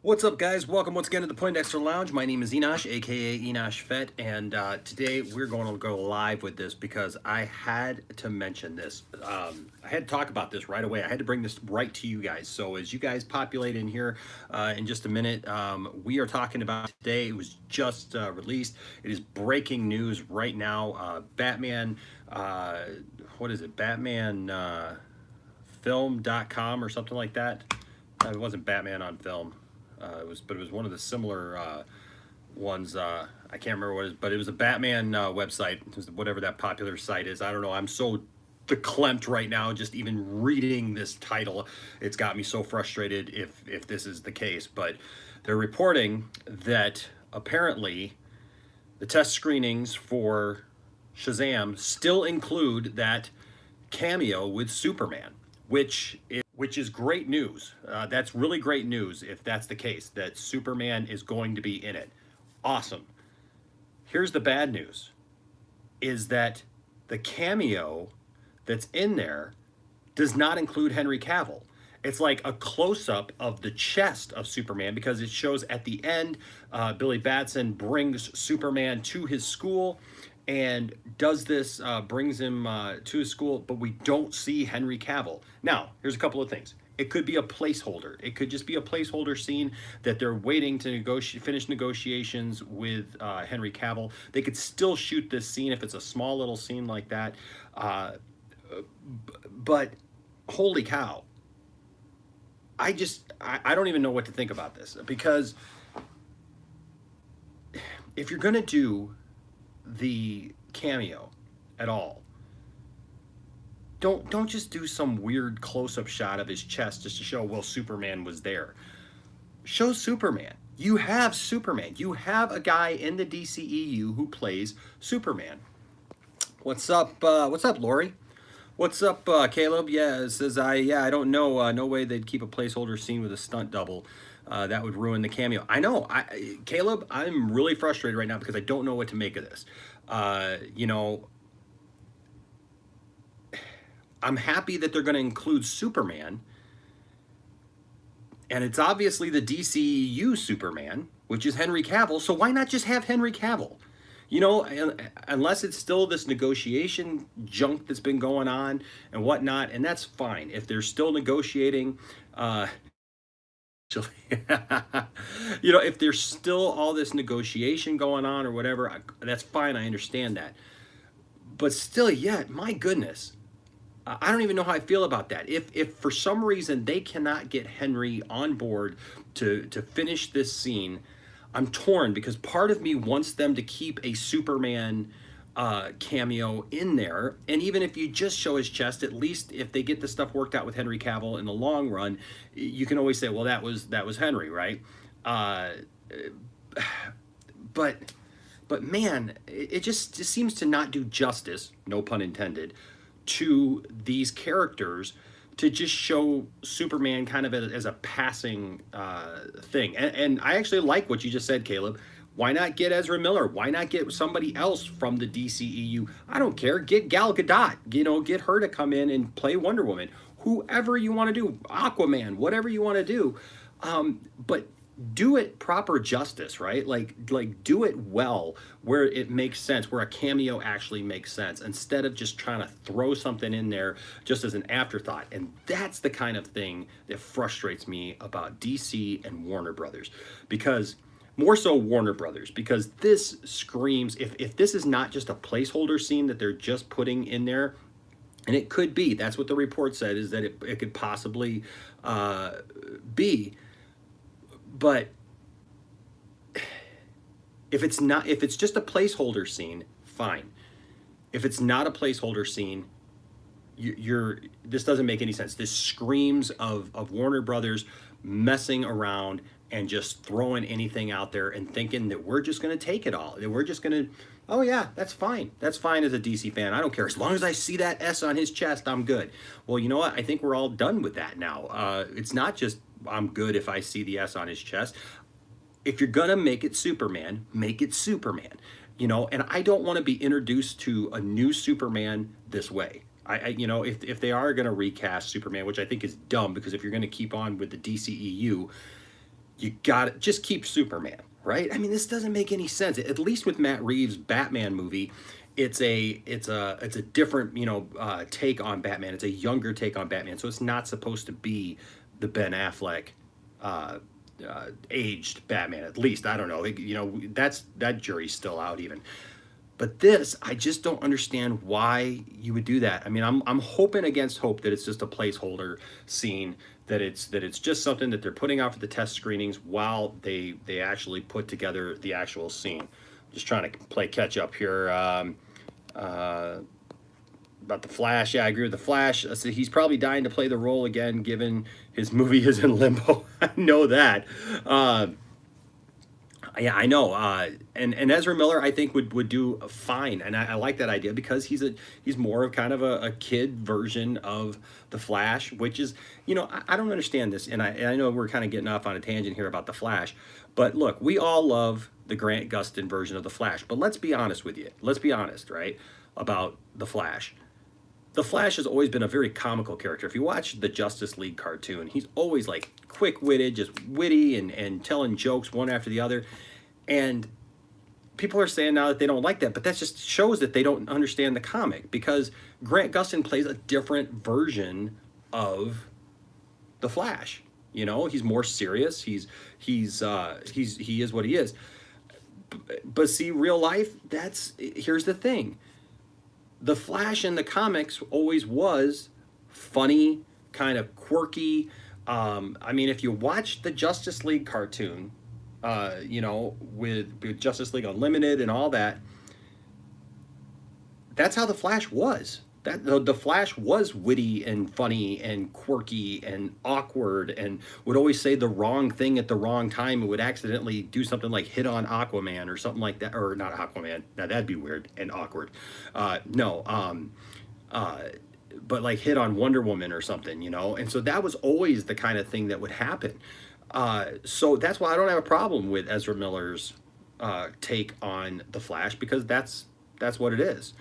What's up, guys? Welcome once again to the Poindexter Lounge. My name is Enosh, aka Enosh Fett, and today we're going to go live with this because I had to mention this. I had to talk about this right away. I had to bring this right to you guys. So as you guys populate in here in just a minute, we are talking about today. It was just released. It is breaking news right now. Batman, what is it? Batman film.com or something like that. It wasn't Batman on film. But it was one of the similar ones. I can't remember what it is, but it was a Batman website, whatever that popular site is. I don't know. I'm so verklempt right now, just even reading this title. It's got me so frustrated if this is the case. But they're reporting that apparently the test screenings for Shazam still include that cameo with Superman, which is great news. That's really great news if that's the case, that Superman is going to be in it. Awesome. Here's the bad news, is that the cameo that's in there does not include Henry Cavill. It's like a close-up of the chest of Superman because it shows at the end, Billy Batson brings Superman to his school and does this, brings him to his school, but we don't see Henry Cavill. Now, here's a couple of things. It could be a placeholder. It could just be a placeholder scene that they're waiting to finish negotiations with Henry Cavill. They could still shoot this scene if it's a small little scene like that. But holy cow. I don't even know what to think about this, because if you're going to do the cameo at all, don't just do some weird close-up shot of his chest just to show, well, Superman was there. Show Superman. You have Superman. You have a guy in the DCEU who plays Superman. What's up, Lori? What's up, Caleb? Yeah, it says I don't know. No way they'd keep a placeholder scene with a stunt double. That would ruin the cameo. I know, Caleb, I'm really frustrated right now because I don't know what to make of this. I'm happy that they're going to include Superman, and it's obviously the DCEU Superman, which is Henry Cavill, so why not just have Henry Cavill? You know, unless it's still this negotiation junk that's been going on and whatnot, and that's fine. If they're still negotiating, if there's still all this negotiation going on or whatever, that's fine. I understand that. But still, my goodness, I don't even know how I feel about that. If for some reason they cannot get Henry on board to finish this scene, I'm torn, because part of me wants them to keep a Superman cameo in there, and even if you just show his chest, at least if they get the stuff worked out with Henry Cavill in the long run, you can always say, well, that was Henry, right? But man, it just seems to not do justice, no pun intended, to these characters, to just show Superman kind of as a passing thing. And I actually like what you just said, Caleb. Why not get Ezra Miller? Why not get somebody else from the DCEU? I don't care. Get Gal Gadot. Get her to come in and play Wonder Woman. Whoever you want to do. Aquaman. Whatever you want to do. But do it proper justice, right? Like do it well, where it makes sense, where a cameo actually makes sense, instead of just trying to throw something in there just as an afterthought. And that's the kind of thing that frustrates me about DC and Warner Brothers, because more so Warner Brothers, because this screams, if this is not just a placeholder scene that they're just putting in there, and it could be, that's what the report said, is that it could possibly be. But if it's just a placeholder scene, fine. If it's not a placeholder scene, this doesn't make any sense. This screams of Warner Brothers messing around and just throwing anything out there and thinking that we're just going to take it all. That we're just going to, oh yeah, that's fine. That's fine as a DC fan. I don't care. As long as I see that S on his chest, I'm good. Well, you know what? I think we're all done with that now. It's not just I'm good if I see the S on his chest. If you're going to make it Superman, make it Superman. And I don't want to be introduced to a new Superman this way. If they are going to recast Superman, which I think is dumb, because if you're going to keep on with the DCEU, you got to just keep Superman, right? I mean, this doesn't make any sense. At least with Matt Reeves' Batman movie, it's a different take on Batman. It's a younger take on Batman, so it's not supposed to be the Ben Affleck uh, aged Batman. At least I don't know. That jury's still out even. But this, I just don't understand why you would do that. I mean, I'm hoping against hope that it's just a placeholder scene, that it's just something that they're putting out for the test screenings while they actually put together the actual scene. Just trying to play catch up here. Uh, about the Flash, yeah, I agree with the Flash. So he's probably dying to play the role again, given his movie is in limbo. I know that. Uh, yeah, I know. And Ezra Miller, I think would do fine, and I like that idea because he's more of kind of a kid version of the Flash, which is I don't understand this, and I know we're kind of getting off on a tangent here about the Flash, but look, we all love the Grant Gustin version of the Flash, but let's be honest with you. Let's be honest, right, about the Flash. The Flash has always been a very comical character. If you watch the Justice League cartoon, he's always like quick-witted, just witty and telling jokes one after the other. And people are saying now that they don't like that, but that just shows that they don't understand the comic, because Grant Gustin plays a different version of the Flash. He's more serious. He is what he is. But see, real life, here's the thing. The Flash in the comics always was funny, kind of quirky. I mean, if you watch the Justice League cartoon, with Justice League Unlimited and all that, that's how the Flash was. The Flash was witty and funny and quirky and awkward and would always say the wrong thing at the wrong time and would accidentally do something like hit on Aquaman or something like that, or not Aquaman. Now that'd be weird and awkward. No, but like hit on Wonder Woman or something, And so that was always the kind of thing that would happen. So that's why I don't have a problem with Ezra Miller's take on the Flash, because that's what it is.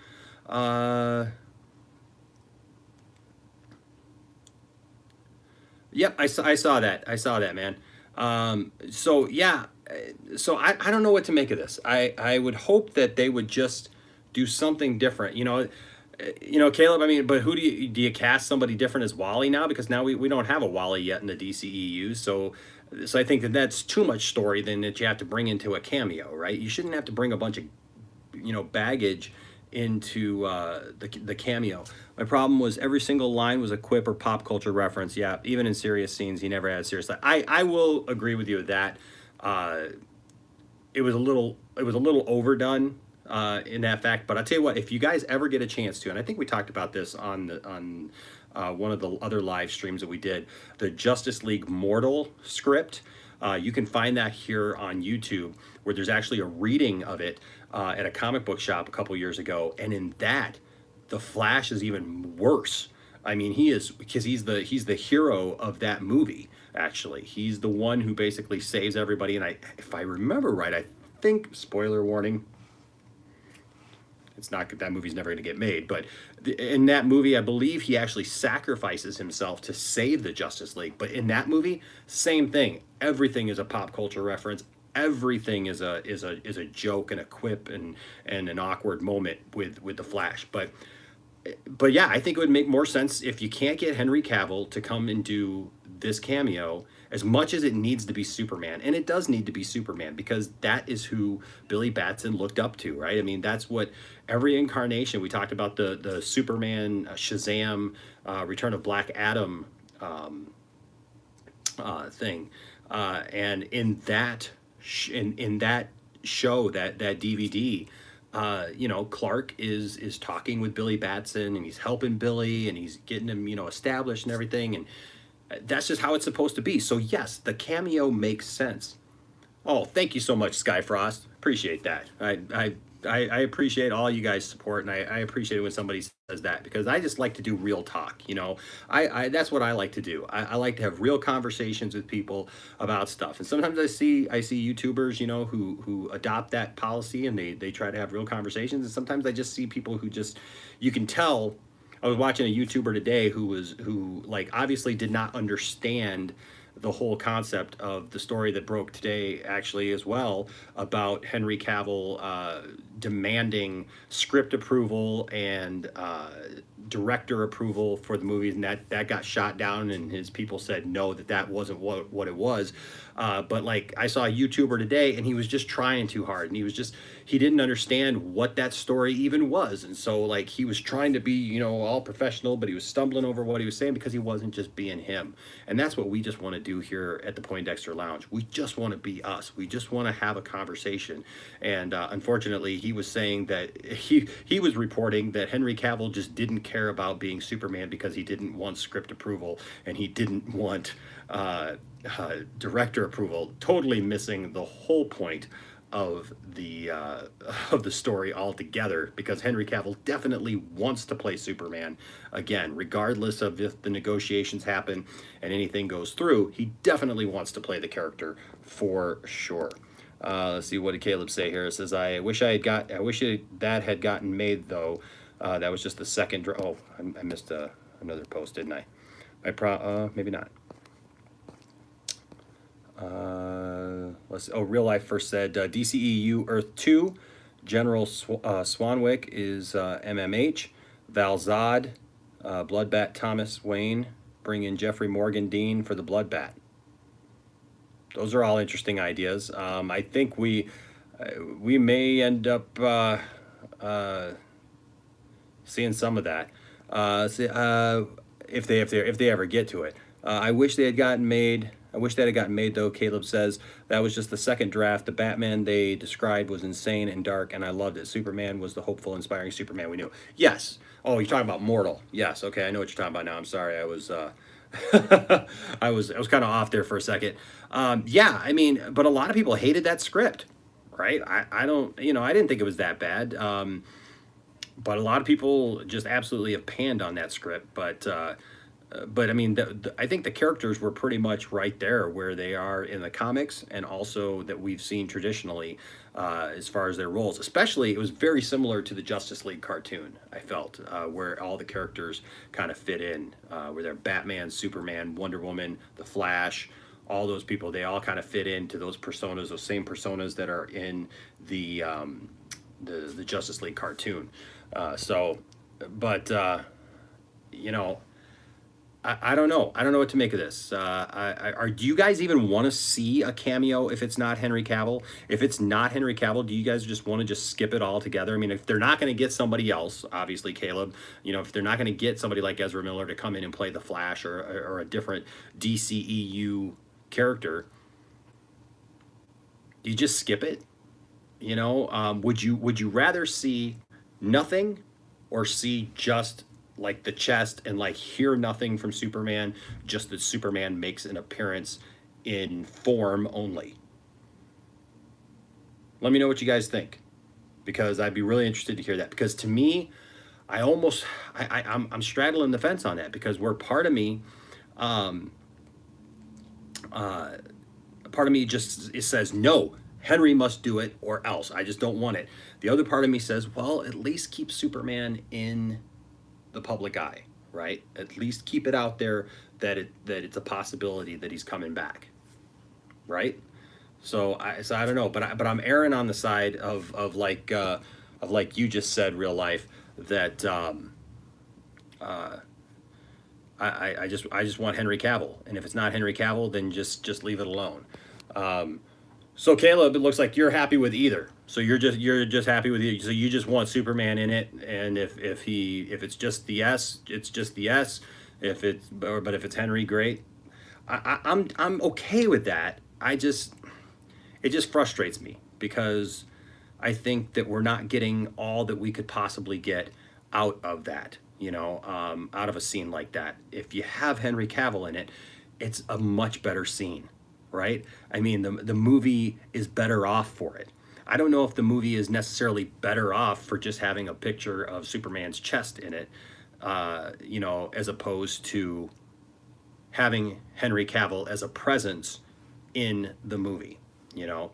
Yep, I saw that. I saw that, man. So yeah, so I don't know what to make of this. I would hope that they would just do something different. Caleb. I mean, but who do you cast somebody different as Wally now? Because now we don't have a Wally yet in the DCEU. So I think that's too much story then that you have to bring into a cameo, right? You shouldn't have to bring a bunch of baggage into the cameo. My problem was every single line was a quip or pop culture reference. Yeah, even in serious scenes, he never had a serious line. I will agree with you with that. It was a little overdone in that fact. But I'll tell you what, if you guys ever get a chance to, and I think we talked about this on one of the other live streams that we did, the Justice League Mortal script. You can find that here on YouTube, where there's actually a reading of it at a comic book shop a couple years ago, and in that, the Flash is even worse. I mean, because he's the hero of that movie. Actually, he's the one who basically saves everybody. And if I remember right, I think, spoiler warning, it's not, that movie's never going to get made, but in that movie, I believe he actually sacrifices himself to save the Justice League. But in that movie, same thing. Everything is a pop culture reference. Everything is a joke and a quip and an awkward moment with the Flash. But yeah, I think it would make more sense if you can't get Henry Cavill to come and do this cameo, as much as it needs to be Superman. And it does need to be Superman, because that is who Billy Batson looked up to, right? I mean, that's what every incarnation, we talked about the Superman, Shazam, Return of Black Adam thing. And in that in that show, that DVD, Clark is talking with Billy Batson, and he's helping Billy, and he's getting him, established and everything, and that's just how it's supposed to be. So yes, the cameo makes sense. Oh, thank you so much, Skyfrost. Appreciate that. I appreciate all you guys' support, and I appreciate it when somebody says that, because I just like to do real talk. I that's what I like to do. I like to have real conversations with people about stuff. And sometimes I see YouTubers, who adopt that policy, and they try to have real conversations. And sometimes I just see people who just, you can tell. I was watching a YouTuber today who obviously did not understand the whole concept of the story that broke today, actually, as well, about Henry Cavill demanding script approval and director approval for the movies, and that got shot down, and his people said no, that wasn't what it was. But like, I saw a YouTuber today, and he was just trying too hard, and he didn't understand what that story even was, and so like he was trying to be, you know, all professional, but he was stumbling over what he was saying because he wasn't just being him. And that's what we just want to do here at the Poindexter Lounge. We just want to be us. We just want to have a conversation. And unfortunately, he was saying that he was reporting that Henry Cavill just didn't care about being Superman because he didn't want script approval and he didn't want director approval, totally missing the whole point of the story altogether, because Henry Cavill definitely wants to play Superman again, regardless of if the negotiations happen and anything goes through. He definitely wants to play the character for sure. Let's see, what did Caleb say here? It says, I wish that had gotten made though. That was just the second. Oh, I missed another post, didn't I? Maybe not. Real Life first said DCEU Earth 2, General Swanwick is MMH, Val Zod, Bloodbat Thomas Wayne, bring in Jeffrey Morgan Dean for the Bloodbat. Those are all interesting ideas. I think we may end up seeing some of that if they ever get to it. I wish they had gotten made. I wish that had gotten made, though. Caleb says that was just the second draft. The Batman they described was insane and dark, and I loved it. Superman was the hopeful, inspiring Superman we knew. Yes. Oh, you're talking about Mortal. Yes. Okay, I know what you're talking about now. I'm sorry. I was I was kind of off there for a second. Yeah, I mean, but a lot of people hated that script, right? I don't, I didn't think it was that bad. But a lot of people just absolutely have panned on that script. But I mean, I think the characters were pretty much right there where they are in the comics, and also that we've seen traditionally as far as their roles. Especially, it was very similar to the Justice League cartoon, I felt, where all the characters kind of fit in, where they're Batman, Superman, Wonder Woman, the Flash, all those people. They all kind of fit into those personas, those same personas that are in the Justice League cartoon. I don't know. I don't know what to make of this. Do you guys even want to see a cameo if it's not Henry Cavill? If it's not Henry Cavill, do you guys just want to just skip it all together? I mean, if they're not going to get somebody else, obviously Caleb, if they're not going to get somebody like Ezra Miller to come in and play the Flash or a different DCEU character, do you just skip it? Would you rather see nothing or see just like the chest and like hear nothing from Superman, just that Superman makes an appearance in form only? Let me know what you guys think, because I'd be really interested to hear that. Because to me, I'm straddling the fence on that, because where part of me just says no, Henry must do it or else. I just don't want it. The other part of me says, well, at least keep Superman in the public eye, right? At least keep it out there that it's a possibility that he's coming back, right? So I don't know, but I'm erring on the side of like you just said, Real Life, that I just want Henry Cavill, and if it's not Henry Cavill, then just leave it alone. So Caleb, it looks like you're happy with either. So you're just happy with either. So you just want Superman in it, and if it's just the S, it's just the S. But if it's Henry, great. I'm okay with that. It just frustrates me, because I think that we're not getting all that we could possibly get out of that. Out of a scene like that. If you have Henry Cavill in it, it's a much better scene. Right? I mean, the movie is better off for it. I don't know if the movie is necessarily better off for just having a picture of Superman's chest in it, as opposed to having Henry Cavill as a presence in the movie, No,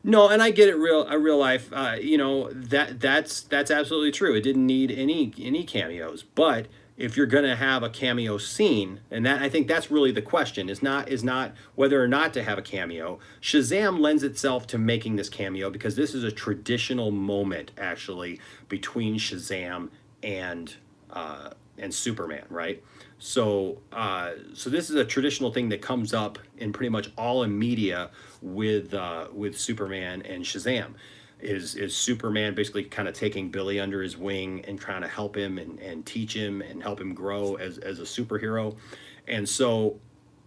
and I get it, real life. That's absolutely true. It didn't need any cameos, but if you're going to have a cameo scene, and that I think that's really the question, is not whether or not to have a cameo. Shazam lends itself to making this cameo because this is a traditional moment actually between Shazam and Superman, right? So this is a traditional thing that comes up in pretty much all in media with Superman and Shazam. Is Superman basically kind of taking Billy under his wing and trying to help him and teach him and help him grow as a superhero. And so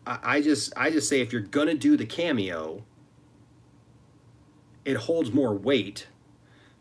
I just say if you're gonna do the cameo, it holds more weight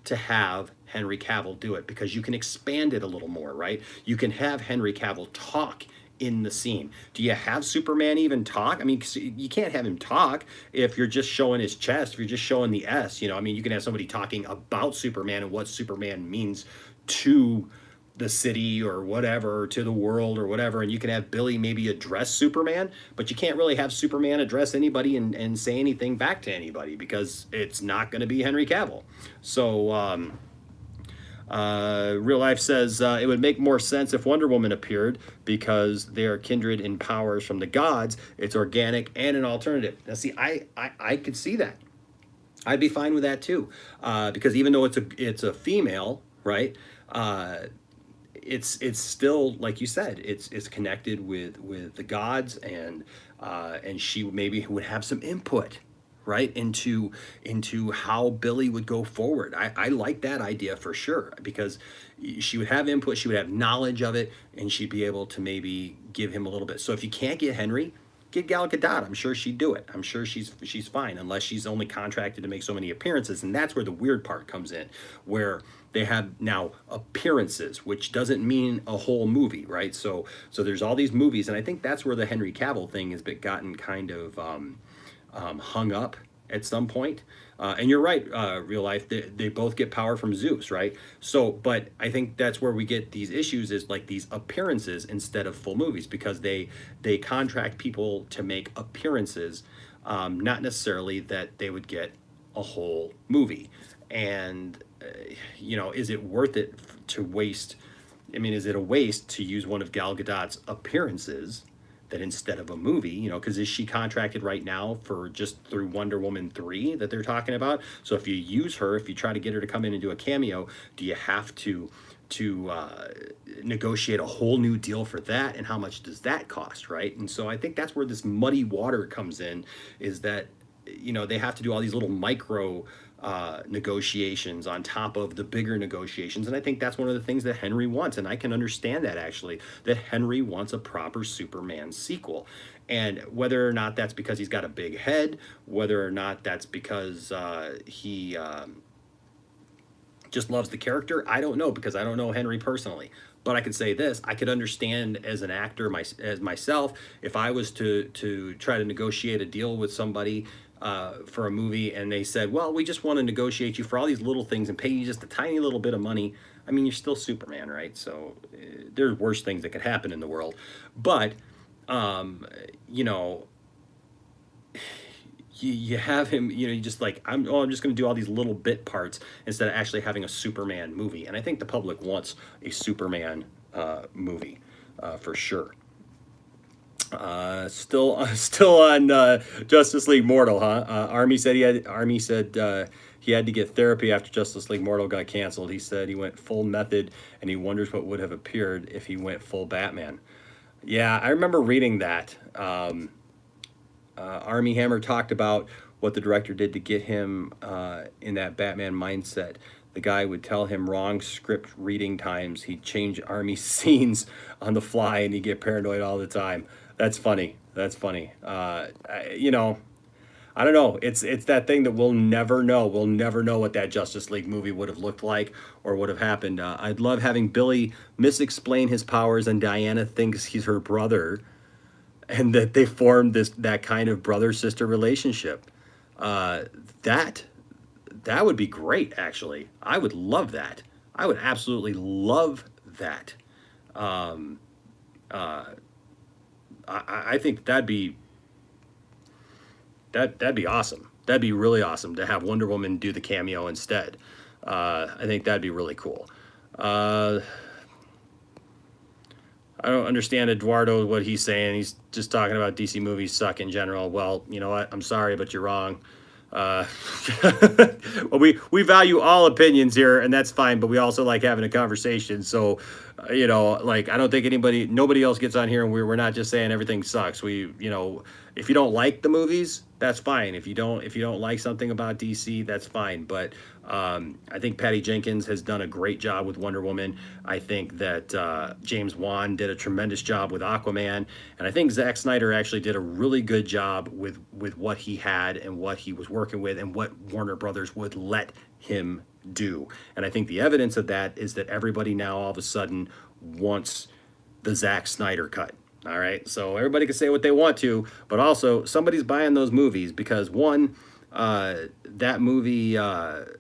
to have Henry Cavill do it because you can expand it a little more, right? You can have Henry Cavill talk in the scene. Do you have Superman even talk? I mean, you can't have him talk if you're just showing his chest, if you're just showing the S, you know, I mean, you can have somebody talking about Superman and what Superman means to the city or whatever, or to the world or whatever, and you can have Billy maybe address Superman, but you can't really have Superman address anybody and say anything back to anybody because it's not going to be Henry Cavill. So, Real Life says it would make more sense if Wonder Woman appeared because they are kindred in powers from the gods. It's organic and an alternative. Now, see, I could see that. I'd be fine with that too, because even though it's a female, right? It's still, like you said, it's connected with the gods, and she maybe would have some input, right, into how Billy would go forward. I like that idea for sure because she would have input, she would have knowledge of it, and she'd be able to maybe give him a little bit. So if you can't get Henry, get Gal Gadot. I'm sure she'd do it. I'm sure she's fine, unless she's only contracted to make so many appearances, and that's where the weird part comes in, where they have now appearances, which doesn't mean a whole movie, right? So there's all these movies, and I think that's where the Henry Cavill thing has gotten kind of hung up at some point. And you're right, Real Life, they both get power from Zeus, right? So, but I think that's where we get these issues, is like these appearances instead of full movies, because they contract people to make appearances, not necessarily that they would get a whole movie. And you know, is it worth it to waste? I mean, is it a waste to use one of Gal Gadot's appearances that instead of a movie, you know, because is she contracted right now for just through Wonder Woman 3 that they're talking about? So if you use her, if you try to get her to come in and do a cameo, do you have to negotiate a whole new deal for that? And how much does that cost, right? And so I think that's where this muddy water comes in, is that, you know, they have to do all these little micro negotiations on top of the bigger negotiations. And I think that's one of the things that Henry wants. And I can understand that, actually, that Henry wants a proper Superman sequel. And whether or not that's because he's got a big head, whether or not that's because he just loves the character, I don't know, because I don't know Henry personally. But I could say this: I could understand as an actor, as myself, if I was to try to negotiate a deal with somebody for a movie, and they said, well, we just want to negotiate you for all these little things and pay you just a tiny little bit of money. I mean, you're still Superman, right? So there's worse things that could happen in the world. But, you know, you have him, you know, you just like, I'm just going to do all these little bit parts instead of actually having a Superman movie. And I think the public wants a Superman movie for sure. Still on Justice League Mortal, huh? Army said he had to get therapy after Justice League Mortal got canceled. He said he went full method, and he wonders what would have appeared if he went full Batman. Yeah, I remember reading that. Army Hammer talked about what the director did to get him in that Batman mindset. The guy would tell him wrong script reading times. He'd change Army scenes on the fly, and he'd get paranoid all the time. That's funny. That's funny. You know, I don't know. It's that thing that we'll never know. We'll never know what that Justice League movie would have looked like or would have happened. I'd love having Billy misexplain his powers, and Diana thinks he's her brother, and that they formed that kind of brother-sister relationship. That would be great, actually. I would love that. I would absolutely love that. I think that'd be awesome. That'd be really awesome to have Wonder Woman do the cameo instead. I think that'd be really cool. I don't understand Eduardo, what he's saying. He's just talking about DC movies suck in general. Well, you know what? I'm sorry, but you're wrong. Uh, well, we value all opinions here, and that's fine. But we also like having a conversation. So, like I don't think nobody else gets on here, and we're not just saying everything sucks. If you don't like the movies, that's fine. If you don't like something about DC, that's fine. But I think Patty Jenkins has done a great job with Wonder Woman. I think that James Wan did a tremendous job with Aquaman, and I think Zack Snyder actually did a really good job with what he had and what he was working with and what Warner Brothers would let him do. And I think the evidence of that is that everybody now all of a sudden wants the Zack Snyder cut. All right, so everybody can say what they want to, but also somebody's buying those movies because one, that movie, the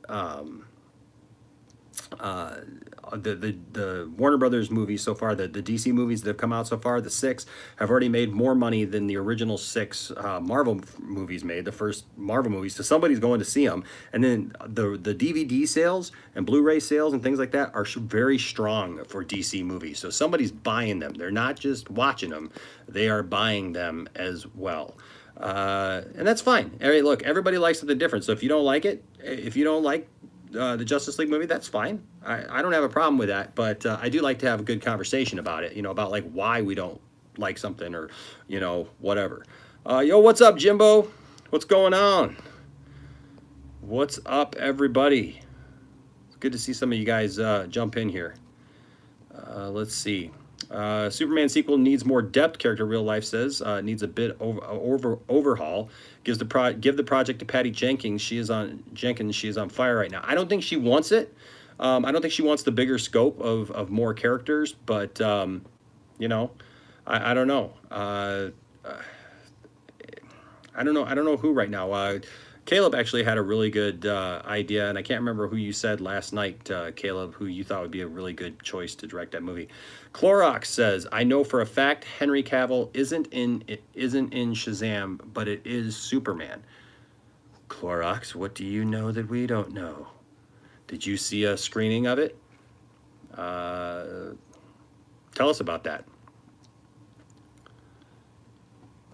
Warner Brothers movies so far, the DC movies that have come out so far, the six have already made more money than the original six Marvel movies made, the first Marvel movies. So somebody's going to see them, and then the DVD sales and Blu-ray sales and things like that are very strong for DC movies. So somebody's buying them. They're not just watching them; they are buying them as well. And that's fine. All right, look, everybody likes something different. So if you don't like it, if you don't like the Justice League movie, that's fine. I don't have a problem with that, but I do like to have a good conversation about it, about like why we don't like something or, whatever. Yo, what's up, Jimbo? What's going on? What's up, everybody? It's good to see some of you guys jump in here. Let's see. Superman sequel needs more depth, character real life says. Needs a bit overhaul. Give the project to Patty Jenkins. She is on fire right now. I don't think she wants it. I don't think she wants the bigger scope of more characters, but I don't know. I don't know who right now. Caleb actually had a really good idea, and I can't remember who you said last night, Caleb, who you thought would be a really good choice to direct that movie. Clorox says, "I know for a fact Henry Cavill isn't in Shazam, but it is Superman." Clorox, what do you know that we don't know? Did you see a screening of it? Tell us about that.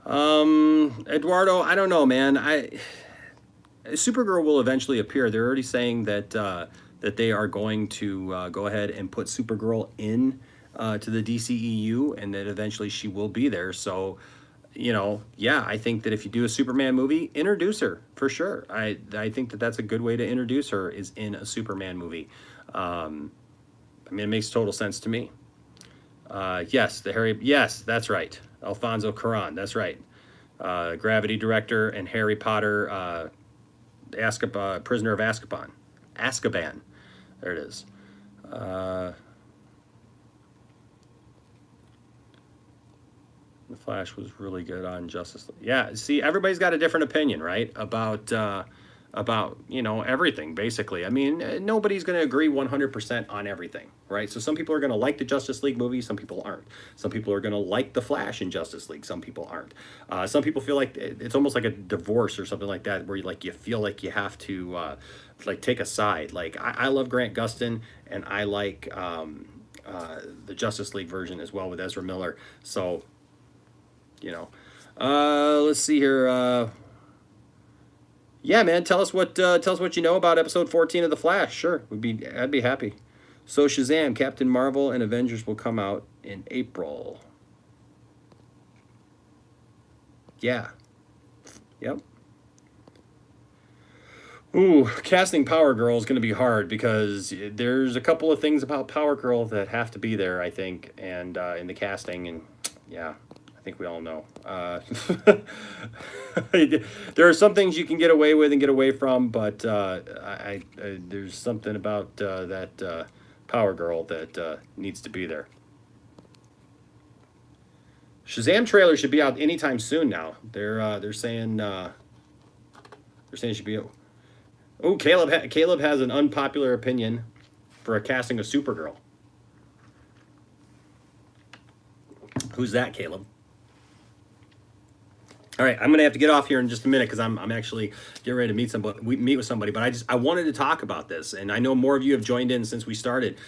Eduardo, I don't know, man. Supergirl will eventually appear. They're already saying that they are going to go ahead and put Supergirl in to the DCEU, and that eventually she will be there. So, I think that if you do a Superman movie, introduce her for sure. I think that that's a good way to introduce her, is in a Superman movie. It makes total sense to me. Yes, that's right. Alfonso Cuarón, that's right. Gravity director and Harry Potter, Prisoner of Azkaban. There it is. The Flash was really good on Justice League. Yeah, see, everybody's got a different opinion, right? About everything, basically. Nobody's going to agree 100% on everything, right? So some people are going to like the Justice League movie, some people aren't. Some people are going to like the Flash in Justice League, some people aren't. Some people feel like it's almost like a divorce or something like that, where you feel like you have to take a side. Like I love Grant Gustin, and I like the Justice League version as well with Ezra Miller. So, let's see here. Yeah, man, tell us what you know about episode 14 of The Flash. Sure, I'd be happy. So Shazam, Captain Marvel, and Avengers will come out in April. Yeah. Yep. Ooh, casting Power Girl is going to be hard because there's a couple of things about Power Girl that have to be there, I think, and in the casting, and yeah. I think we all know. There are some things you can get away with and get away from, but there's something about that Power Girl that needs to be there. Shazam trailer should be out anytime soon now. They're saying it should be. Oh, Caleb has an unpopular opinion for a casting of Supergirl. Who's that, Caleb? All right, I'm gonna have to get off here in just a minute because I'm actually getting ready to meet with somebody. But I wanted to talk about this, and I know more of you have joined in since we started.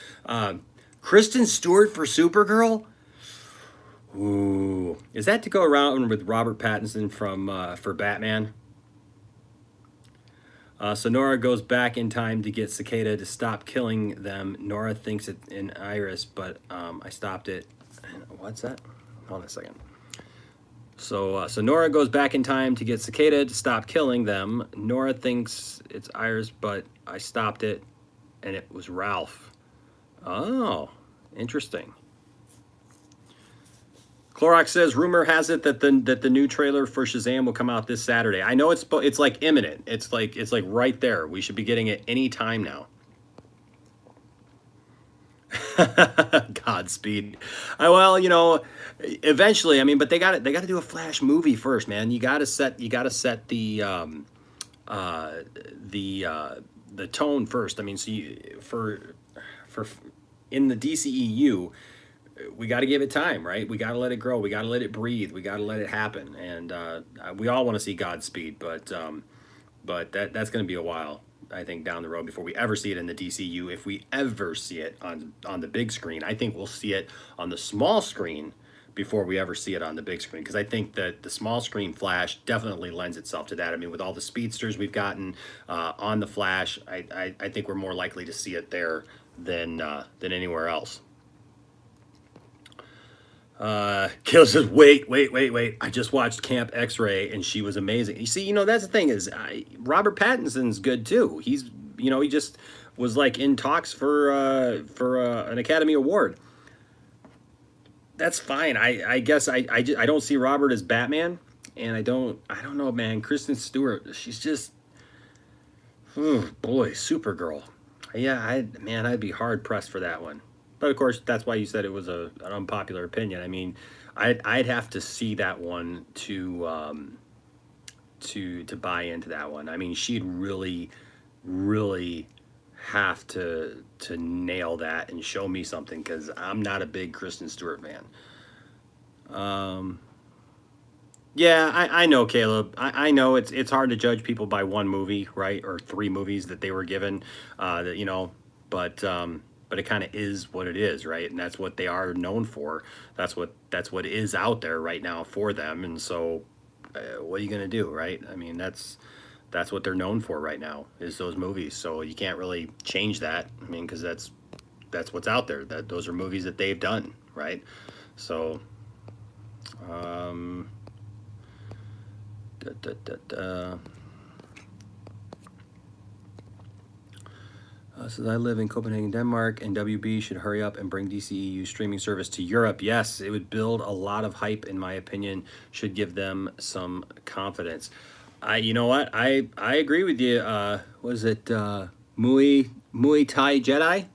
Kristen Stewart for Supergirl. Ooh, is that to go around with Robert Pattinson from for Batman? So Nora goes back in time to get Cicada to stop killing them. Nora thinks it's an iris, but I stopped it. What's that? Hold on a second. So Nora goes back in time to get Cicada to stop killing them. Nora thinks it's Iris, but I stopped it, and it was Ralph. Oh, interesting. Clorox says, rumor has it that the new trailer for Shazam will come out this Saturday. I know it's like imminent. It's like right there. We should be getting it any time now. Godspeed. Well, you know, eventually. I mean, but they got to do a Flash movie first, man. You got to set the tone first. I mean, so for in the DCEU, we got to give it time, right? We got to let it grow. We got to let it breathe. We got to let it happen. And we all want to see Godspeed, but that's going to be a while, I think, down the road before we ever see it in the DCU. If we ever see it on the big screen, I think we'll see it on the small screen before we ever see it on the big screen, because I think that the small screen Flash definitely lends itself to that. I mean, with all the speedsters we've gotten on the Flash, I think we're more likely to see it there than anywhere else. Kayla says, wait. I just watched Camp X-Ray and she was amazing. You see, you know, that's the thing is Robert Pattinson's good too. He's, you know, he just was like in talks for an Academy Award. That's fine. I guess I don't see Robert as Batman, and I don't know, man. Kristen Stewart, she's just, oh boy, Supergirl. Yeah, I'd be hard pressed for that one. But of course, that's why you said it was an unpopular opinion. I mean, I'd have to see that one to buy into that one. I mean, she'd really have to nail that and show me something, because I'm not a big Kristen Stewart fan. Yeah, I know, Caleb. I know it's hard to judge people by one movie, right, or 3 movies that they were given. That, you know, but it kind of is what it is, right? And that's what they are known for. That's what is out there right now for them. And so, what are you gonna do, right? I mean, that's what they're known for right now, is those movies. So you can't really change that. I mean, because that's what's out there. Those are movies that they've done, right? So, says, I live in Copenhagen, Denmark, and WB should hurry up and bring DCEU streaming service to Europe. Yes, it would build a lot of hype, in my opinion, should give them some confidence. You know what? I agree with you. Was it Muay Thai Jedi?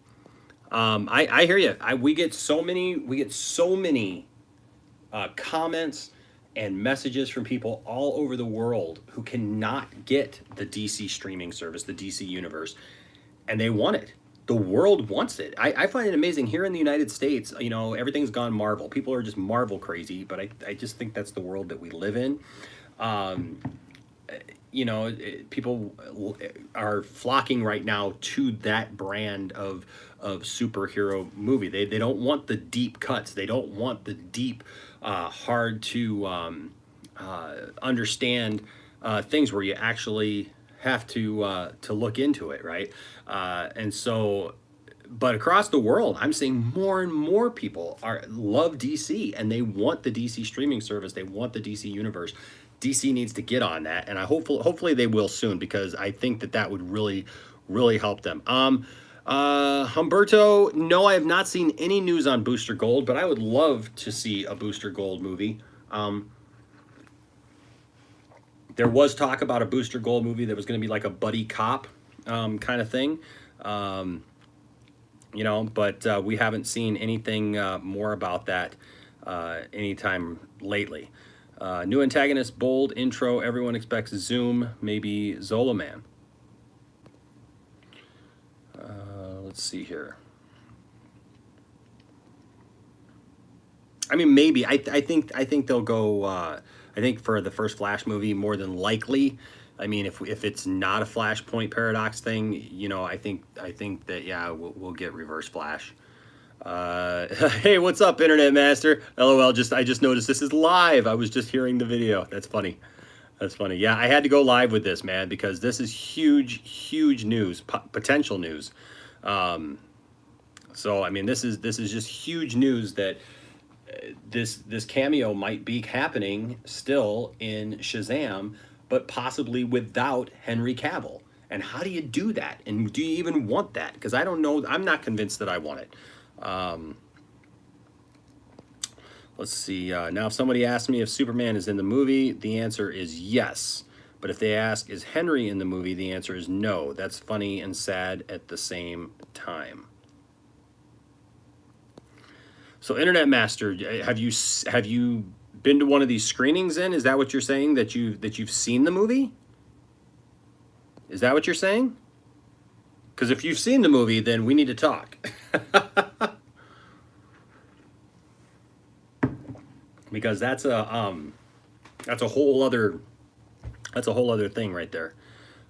I hear you. We get so many comments and messages from people all over the world who cannot get the DC streaming service, the DC universe, and they want it. The world wants it. I find it amazing here in the United States. You know, everything's gone Marvel. People are just Marvel crazy, but I just think that's the world that we live in. You know, people are flocking right now to that brand of superhero movie. They don't want the deep cuts. They don't want the deep, hard to understand things where you actually have to look into it, right? And so, but across the world, I'm seeing more and more people love DC, and they want the DC streaming service. They want the DC universe. DC needs to get on that, and hopefully they will soon, because I think that would really help them. Humberto, no, I have not seen any news on Booster Gold, but I would love to see a Booster Gold movie. There was talk about a Booster Gold movie that was going to be like a buddy cop kind of thing, you know, but we haven't seen anything more about that anytime lately. New antagonist, bold intro, everyone expects Zoom, maybe Zola Man. Let's see here. I mean, maybe. I think they'll go. I think for the first Flash movie, more than likely. I mean, if it's not a Flashpoint Paradox thing, you know, I think that, yeah, we'll get Reverse Flash. Hey, what's up, Internet Master? LOL, I just noticed this is live. I was just hearing the video. That's funny. That's funny. Yeah, I had to go live with this, man, because this is huge, huge news, potential news. So I mean, this is just huge news that this cameo might be happening still in Shazam, but possibly without Henry Cavill. And how do you do that? And do you even want that? Because I don't know. I'm not convinced that I want it. Let's see. Now, if somebody asks me if Superman is in the movie, the answer is yes. But if they ask, is Henry in the movie, the answer is no. That's funny and sad at the same time. So, Internet Master, have you been to one of these screenings? Is that what you're saying, that you've seen the movie? Is that what you're saying? Because if you've seen the movie, then we need to talk. Because that's a whole other thing right there.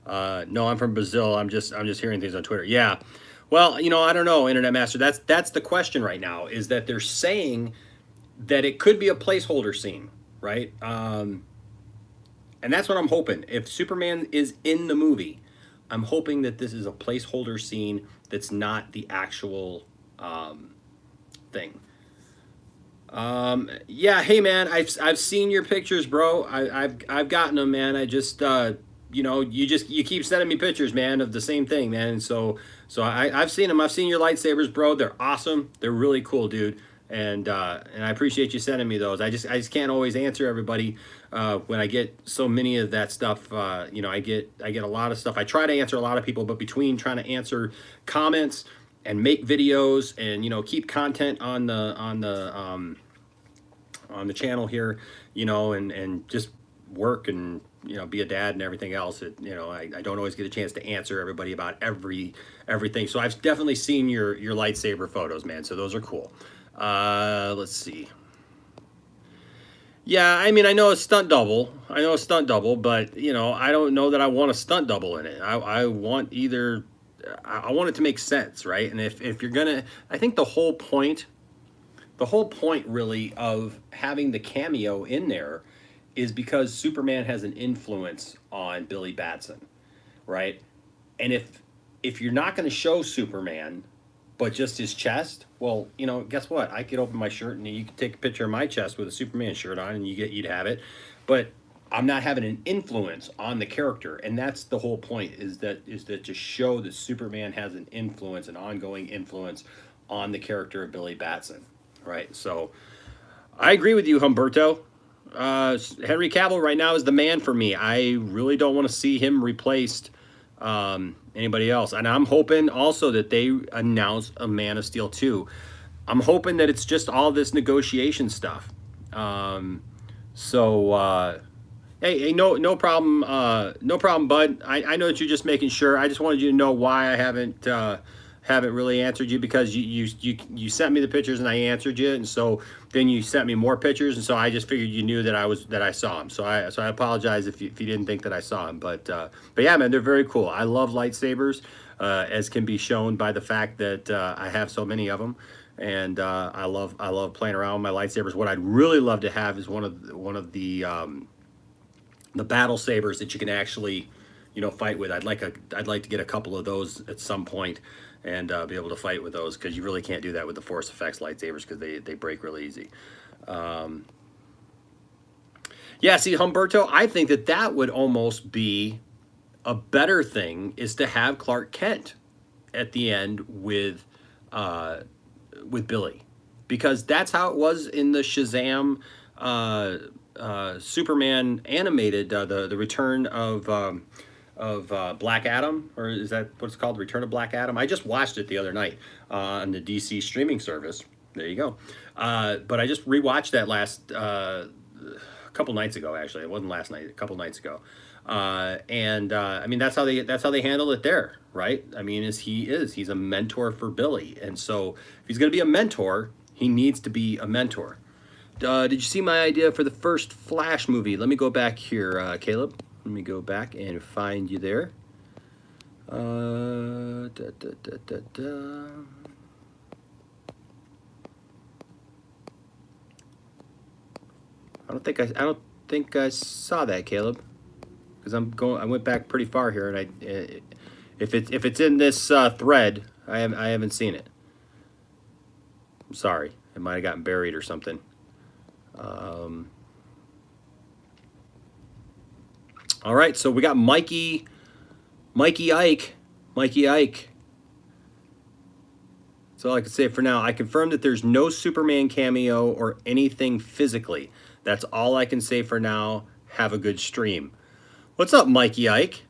No, I'm from Brazil. I'm just hearing things on Twitter. Yeah. Well, I don't know, Internet Master. That's the question right now, is that they're saying that it could be a placeholder scene, right? And that's what I'm hoping. If Superman is in the movie, I'm hoping that this is a placeholder scene that's not the actual thing. Yeah, hey man, I've seen your pictures, bro. I've gotten them, man. I just you keep sending me pictures, man, of the same thing, man. And so I've seen them. I've seen your lightsabers, bro. They're awesome. They're really cool, dude. And I appreciate you sending me those. I just can't always answer everybody when I get so many of that stuff. I get a lot of stuff. I try to answer a lot of people, but between trying to answer comments and make videos and keep content on the channel here, and just work and be a dad and everything else, I don't always get a chance to answer everybody about everything. So I've definitely seen your lightsaber photos, man. So those are cool. Let's see. Yeah, I mean, I know a stunt double, but I don't know that I want a stunt double in it. I want it to make sense, right? And if you're gonna, I think the whole point really of having the cameo in there is because Superman has an influence on Billy Batson, right? And if you're not going to show Superman, but just his chest, well, guess what? I could open my shirt and you could take a picture of my chest with a Superman shirt on, and you'd have it. But I'm not having an influence on the character, and that's the whole point. Is that to show that Superman has an influence, an ongoing influence on the character of Billy Batson, right? So I agree with you, Humberto. Henry Cavill right now is the man for me. I really don't want to see him replaced anybody else. And I'm hoping also that they announce a Man of Steel 2. I'm hoping that it's just all this negotiation stuff. Hey, no problem, bud. I know that you're just making sure. I just wanted you to know why I haven't really answered you, because you sent me the pictures and I answered you, and so then you sent me more pictures, and so I just figured you knew that I saw them. So I apologize if you didn't think that I saw them, but yeah, man, they're very cool. I love lightsabers, as can be shown by the fact that I have so many of them, and I love playing around with my lightsabers. What I'd really love to have is one of the battle sabers that you can actually fight with. I'd like to get a couple of those at some point and be able to fight with those, because you really can't do that with the Force Effects lightsabers, because they break really easy. Yeah, see, Humberto, I think that would almost be a better thing, is to have Clark Kent at the end with Billy, because that's how it was in the Shazam Superman animated, the Return of Black Adam, or is that what it's called, Return of Black Adam? I just watched it the other night on the DC streaming service. There you go. But I just rewatched that a couple nights ago. Actually, it wasn't last night. A couple nights ago. I mean, that's how they handle it there, right? I mean, he's a mentor for Billy, and so if he's going to be a mentor, he needs to be a mentor. Did you see my idea for the first Flash movie? Let me go back here, Caleb. Let me go back and find you there. I don't think I saw that, Caleb, because I went back pretty far here, and if it's in this thread, I haven't seen it. I'm sorry, it might have gotten buried or something. All right, so we got Mikey Ike. That's all I can say for now. I confirm that there's no Superman cameo or anything physically. That's all I can say for now. Have a good stream. What's up, Mikey Ike?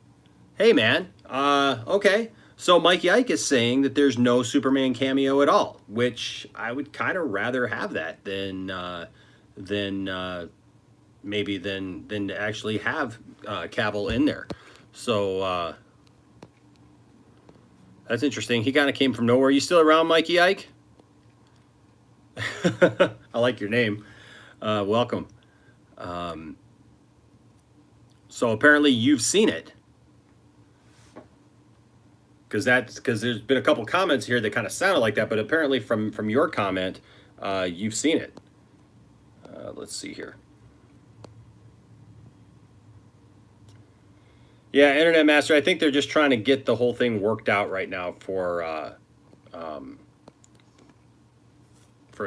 Hey, man. Okay. So Mikey Ike is saying that there's no Superman cameo at all, which I would kind of rather have that than maybe than to actually have Cavill in there. So that's interesting. He kind of came from nowhere. You still around, Mikey Ike? I like your name. Welcome. So apparently you've seen it. Because there's been a couple comments here that kind of sounded like that, but apparently from your comment, you've seen it. Let's see here. Yeah, Internet Master, I think they're just trying to get the whole thing worked out right now for a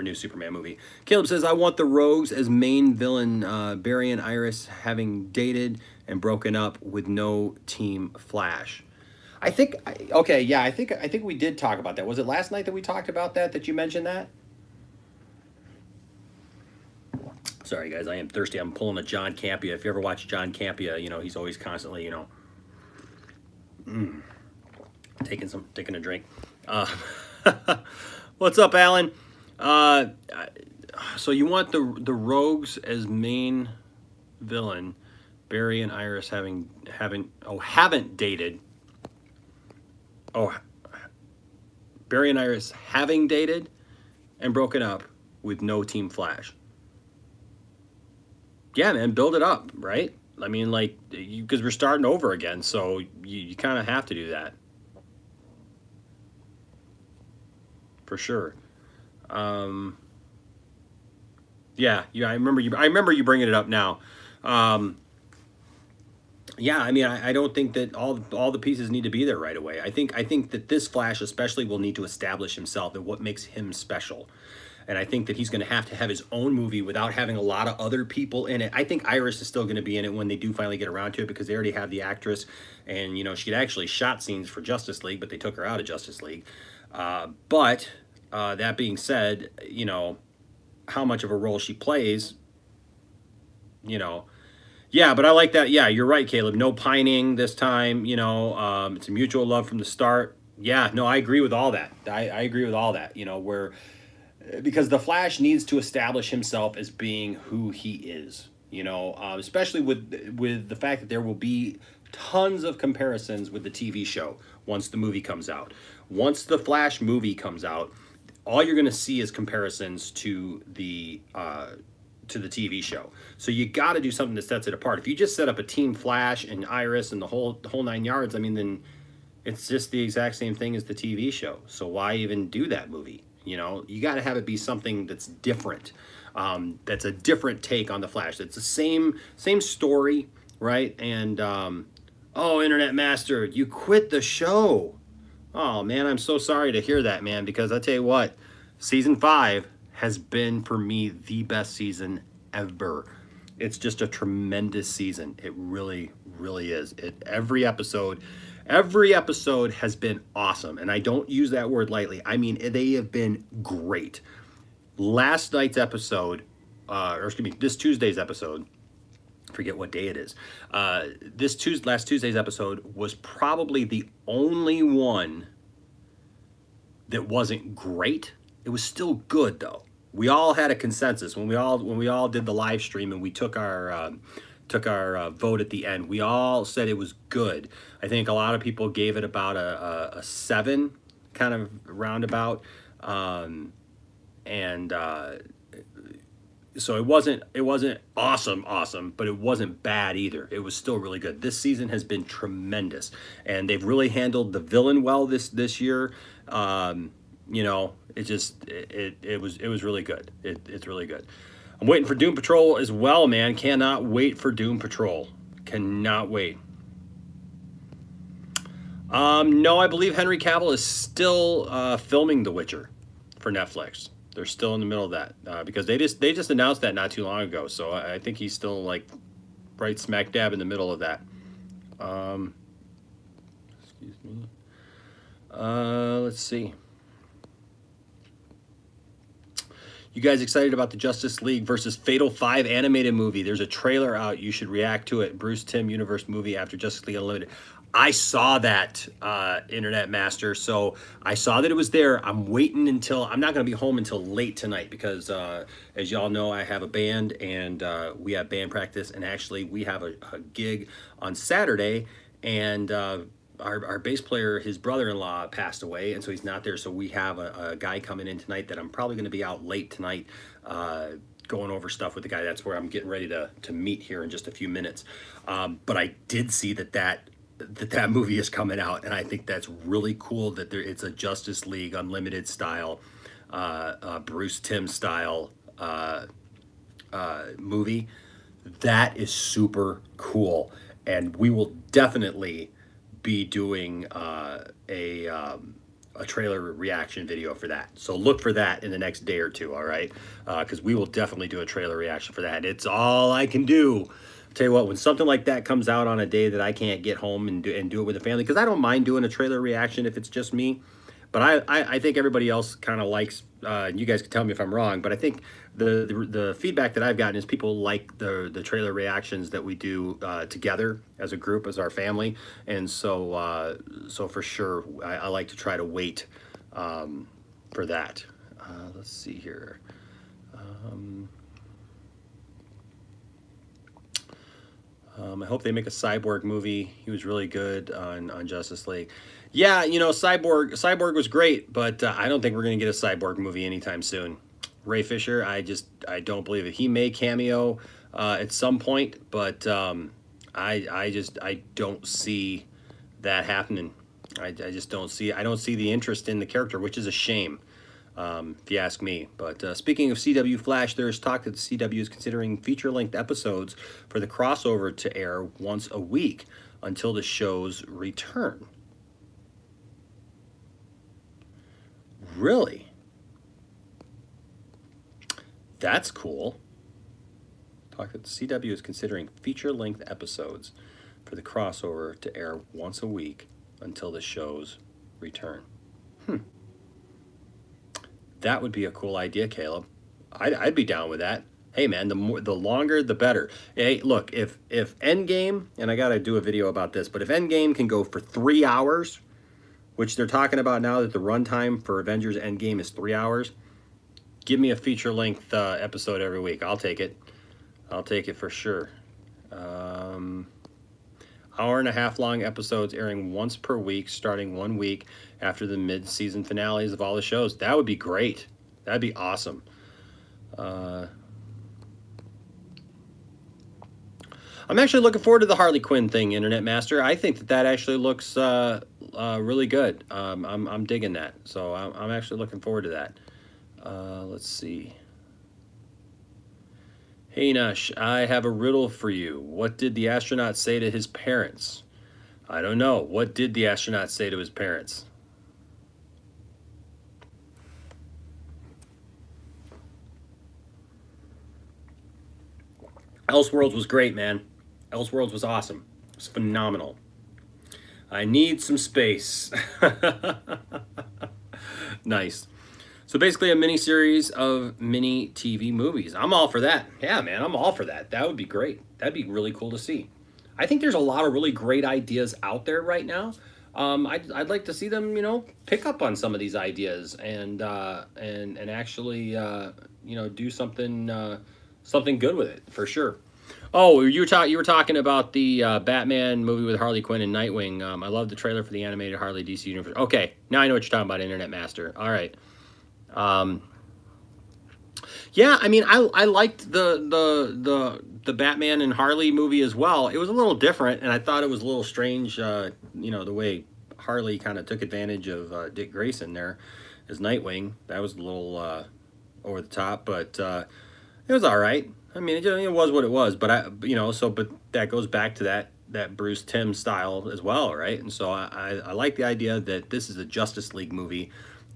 new Superman movie. Caleb says, I want the Rogues as main villain, Barry and Iris having dated and broken up with no Team Flash. I think we did talk about that. Was it last night that we talked about that you mentioned that? Sorry, guys, I am thirsty. I'm pulling a John Campea. If you ever watch John Campea, he's always constantly, taking a drink. What's up, Alan? So you want the Rogues as main villain, Barry and Iris haven't dated. Barry and Iris having dated and broken up with no Team Flash. Yeah, man, build it up, right? I mean, because we're starting over again, so you kind of have to do that. For sure. Yeah, I remember you bringing it up now. Yeah, I mean, I don't think that all the pieces need to be there right away. I think that this Flash especially will need to establish himself and what makes him special. And I think that he's going to have his own movie without having a lot of other people in it. I think Iris is still going to be in it when they do finally get around to it, because they already have the actress, and she had actually shot scenes for Justice League, but they took her out of Justice League. But that being said, how much of a role she plays, yeah, but I like that. Yeah, you're right, Caleb. No pining this time. It's a mutual love from the start. Yeah, no, I agree with all that. I agree with all that. Because the Flash needs to establish himself as being who he is. Especially with the fact that there will be tons of comparisons with the TV show once the movie comes out. Once the Flash movie comes out, all you're going to see is comparisons to the TV show. So you got to do something that sets it apart. If you just set up a Team Flash and Iris and the whole 9 yards, I mean, then it's just the exact same thing as the TV show. So why even do that movie? You got to have it be something that's different. That's a different take on the Flash. It's the same story, right? And Internet Master, you quit the show. Oh man, I'm so sorry to hear that, man. Because I tell you what, season 5 has been for me the best season ever. It's just a tremendous season. It really, really is. Every episode has been awesome. And I don't use that word lightly. I mean, they have been great. Last night's episode, this Tuesday's episode, forget what day it is. Last Tuesday's episode was probably the only one that wasn't great. It was still good though. We all had a consensus when we all did the live stream and we took our vote at the end. We all said it was good. I think a lot of people gave it about a 7, kind of roundabout, so it wasn't awesome, but it wasn't bad either. It was still really good. This season has been tremendous, and they've really handled the villain well this year. It was really good. It's really good. I'm waiting for Doom Patrol as well, man. Cannot wait for Doom Patrol. Cannot wait. No, I believe Henry Cavill is still filming The Witcher for Netflix. They're still in the middle of that because they just announced that not too long ago. So I think he's still like right smack dab in the middle of that. Excuse me. Let's see. You guys excited about the Justice League versus Fatal 5 animated movie? There's a trailer out. You should react to it. Bruce Timm Universe movie after Justice League Unlimited. I saw that, Internet Master. So I saw that it was there. I'm waiting until, I'm not going to be home until late tonight because, as y'all know, I have a band and we have band practice. And actually, we have a gig on Saturday. And our bass player, his brother-in-law passed away. And so he's not there. So we have a guy coming in tonight that I'm probably going to be out late tonight going over stuff with the guy. That's where I'm getting ready to meet here in just a few minutes. But I did see that movie is coming out, and I think that's really cool that it's a Justice League Unlimited style, Bruce Timm style movie. That is super cool, and we will definitely be doing a trailer reaction video for that. So look for that in the next day or two, all right? Because we will definitely do a trailer reaction for that. It's all I can do. Tell you what, when something like that comes out on a day that I can't get home and do it with the family, because I don't mind doing a trailer reaction if it's just me, but I think everybody else kind of likes, and you guys can tell me if I'm wrong, but I think the feedback that I've gotten is people like the trailer reactions that we do together as a group, as our family, and so so for sure, I like to try to wait for that. Let's see here. I hope they make a Cyborg movie. He was really good on Justice League. Yeah, you know, Cyborg was great, but I don't think we're going to get a Cyborg movie anytime soon. Ray Fisher, I don't believe it. He may cameo at some point, but I don't see that happening. I just don't see. I don't see the interest in the character, which is a shame. If you ask me. But speaking of CW Flash, there's talk that the CW is considering feature-length episodes for the crossover to air once a week until the show's return. Really? That's cool. Talk that the CW is considering feature-length episodes for the crossover to air once a week until the show's return. That would be a cool idea, Caleb. I'd be down with that. Hey, man, the longer, the better. Hey, look, if Endgame, and I got to do a video about this, but if Endgame can go for 3 hours, which they're talking about now that the runtime for Avengers Endgame is 3 hours, give me a feature-length episode every week. I'll take it. I'll take it for sure. Hour-and-a-half long episodes airing once per week, starting 1 week after the mid-season finales of all the shows. That would be great. That'd be awesome. I'm actually looking forward to the Harley Quinn thing, Internet Master. I think that actually looks really good. I'm digging that. So I'm actually looking forward to that. Let's see. Hey, Nush, I have a riddle for you. What did the astronaut say to his parents? I don't know. What did the astronaut say to his parents? Elseworlds was great, man. Elseworlds was awesome. It was phenomenal. I need some space. Nice. So basically a mini series of mini TV movies. I'm all for that. Yeah, man, I'm all for that. That would be great. That'd be really cool to see. I think there's a lot of really great ideas out there right now. I'd like to see them, you know, pick up on some of these ideas and actually, you know, do something something good with it for sure. Oh, you were talking about the Batman movie with Harley Quinn and Nightwing. I love the trailer for the animated Harley DC Universe. Okay, now I know what you're talking about, Internet Master. All right. Yeah, I mean, I liked the Batman and Harley movie as well. It was a little different, and I thought it was a little strange, you know, the way Harley kind of took advantage of Dick Grayson there as Nightwing. That was a little over the top, but It was all right. I mean, it was what it was. But but that goes back to that Bruce Timm style as well, right? And so I like the idea that this is a Justice League movie,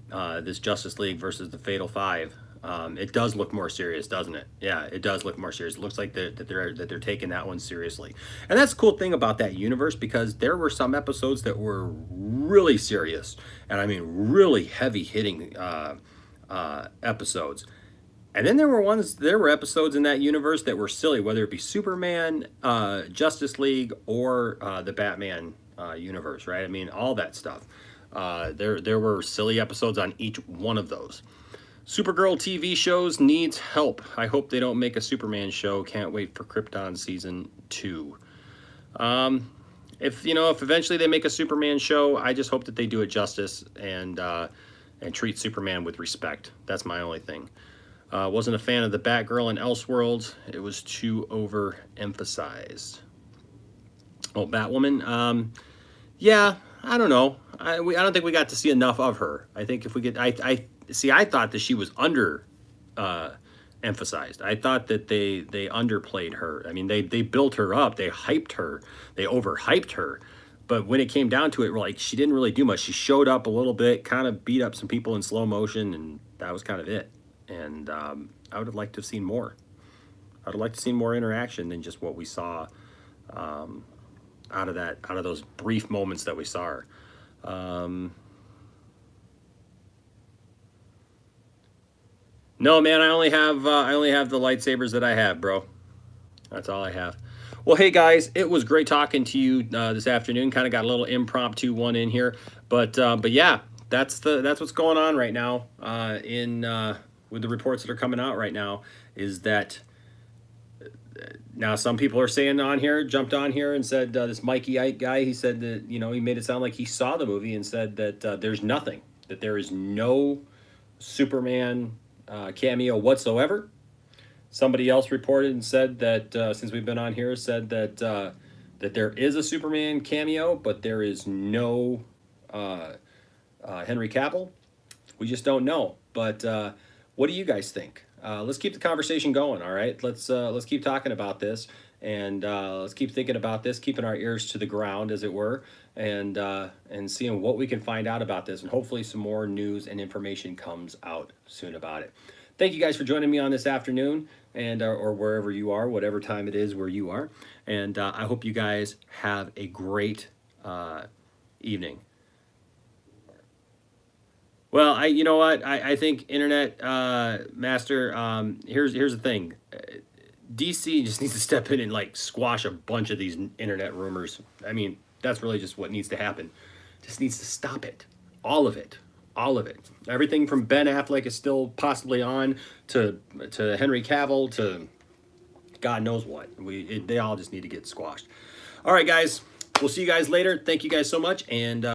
this Justice League versus the Fatal Five. It does look more serious, doesn't it? Yeah, it does look more serious. It looks like that they're taking that one seriously, and that's the cool thing about that universe, because there were some episodes that were really serious, and I mean really heavy hitting episodes. And then there were episodes in that universe that were silly, whether it be Superman, Justice League, or the Batman universe, right? I mean, all that stuff. There were silly episodes on each one of those. Supergirl TV shows needs help. I hope they don't make a Superman show. Can't wait for Krypton season 2. If eventually they make a Superman show, I just hope that they do it justice and treat Superman with respect. That's my only thing. Wasn't a fan of the Batgirl in Elseworlds. It was too overemphasized. Oh, Batwoman. Yeah, I don't know. I don't think we got to see enough of her. I think if we get, I thought that she was emphasized. I thought that they underplayed her. I mean, they built her up, they hyped her, they overhyped her. But when it came down to it, like, she didn't really do much. She showed up a little bit, kind of beat up some people in slow motion, and that was kind of it. And I would have liked to have seen more. I would have liked to see more interaction than just what we saw out of those brief moments that we saw her. No, man, I only have the lightsabers that I have, bro. That's all I have. Well, hey guys, it was great talking to you this afternoon. Kind of got a little impromptu one in here, but yeah, that's what's going on right now with the reports that are coming out right now. Is that now some people are saying on here, jumped on here and said, this Mikey Ike guy, he said that, he made it sound like he saw the movie and said that there's nothing, that there is no Superman cameo whatsoever. Somebody else reported and said that, since we've been on here, said that that there is a Superman cameo, but there is no Henry Cavill. We just don't know. But what do you guys think? Let's keep the conversation going. All right, let's keep talking about this, and let's keep thinking about this, keeping our ears to the ground, as it were, and seeing what we can find out about this, and hopefully some more news and information comes out soon about it. Thank you guys for joining me on this afternoon, and or wherever you are, whatever time it is where you are, and I hope you guys have a great evening. Well, you know what? I think Internet Master. Here's the thing. DC just needs to step in and like squash a bunch of these internet rumors. I mean, that's really just what needs to happen. Just needs to stop it. All of it. All of it. Everything from Ben Affleck is still possibly on to Henry Cavill to God knows what. They all just need to get squashed. All right, guys. We'll see you guys later. Thank you guys so much, and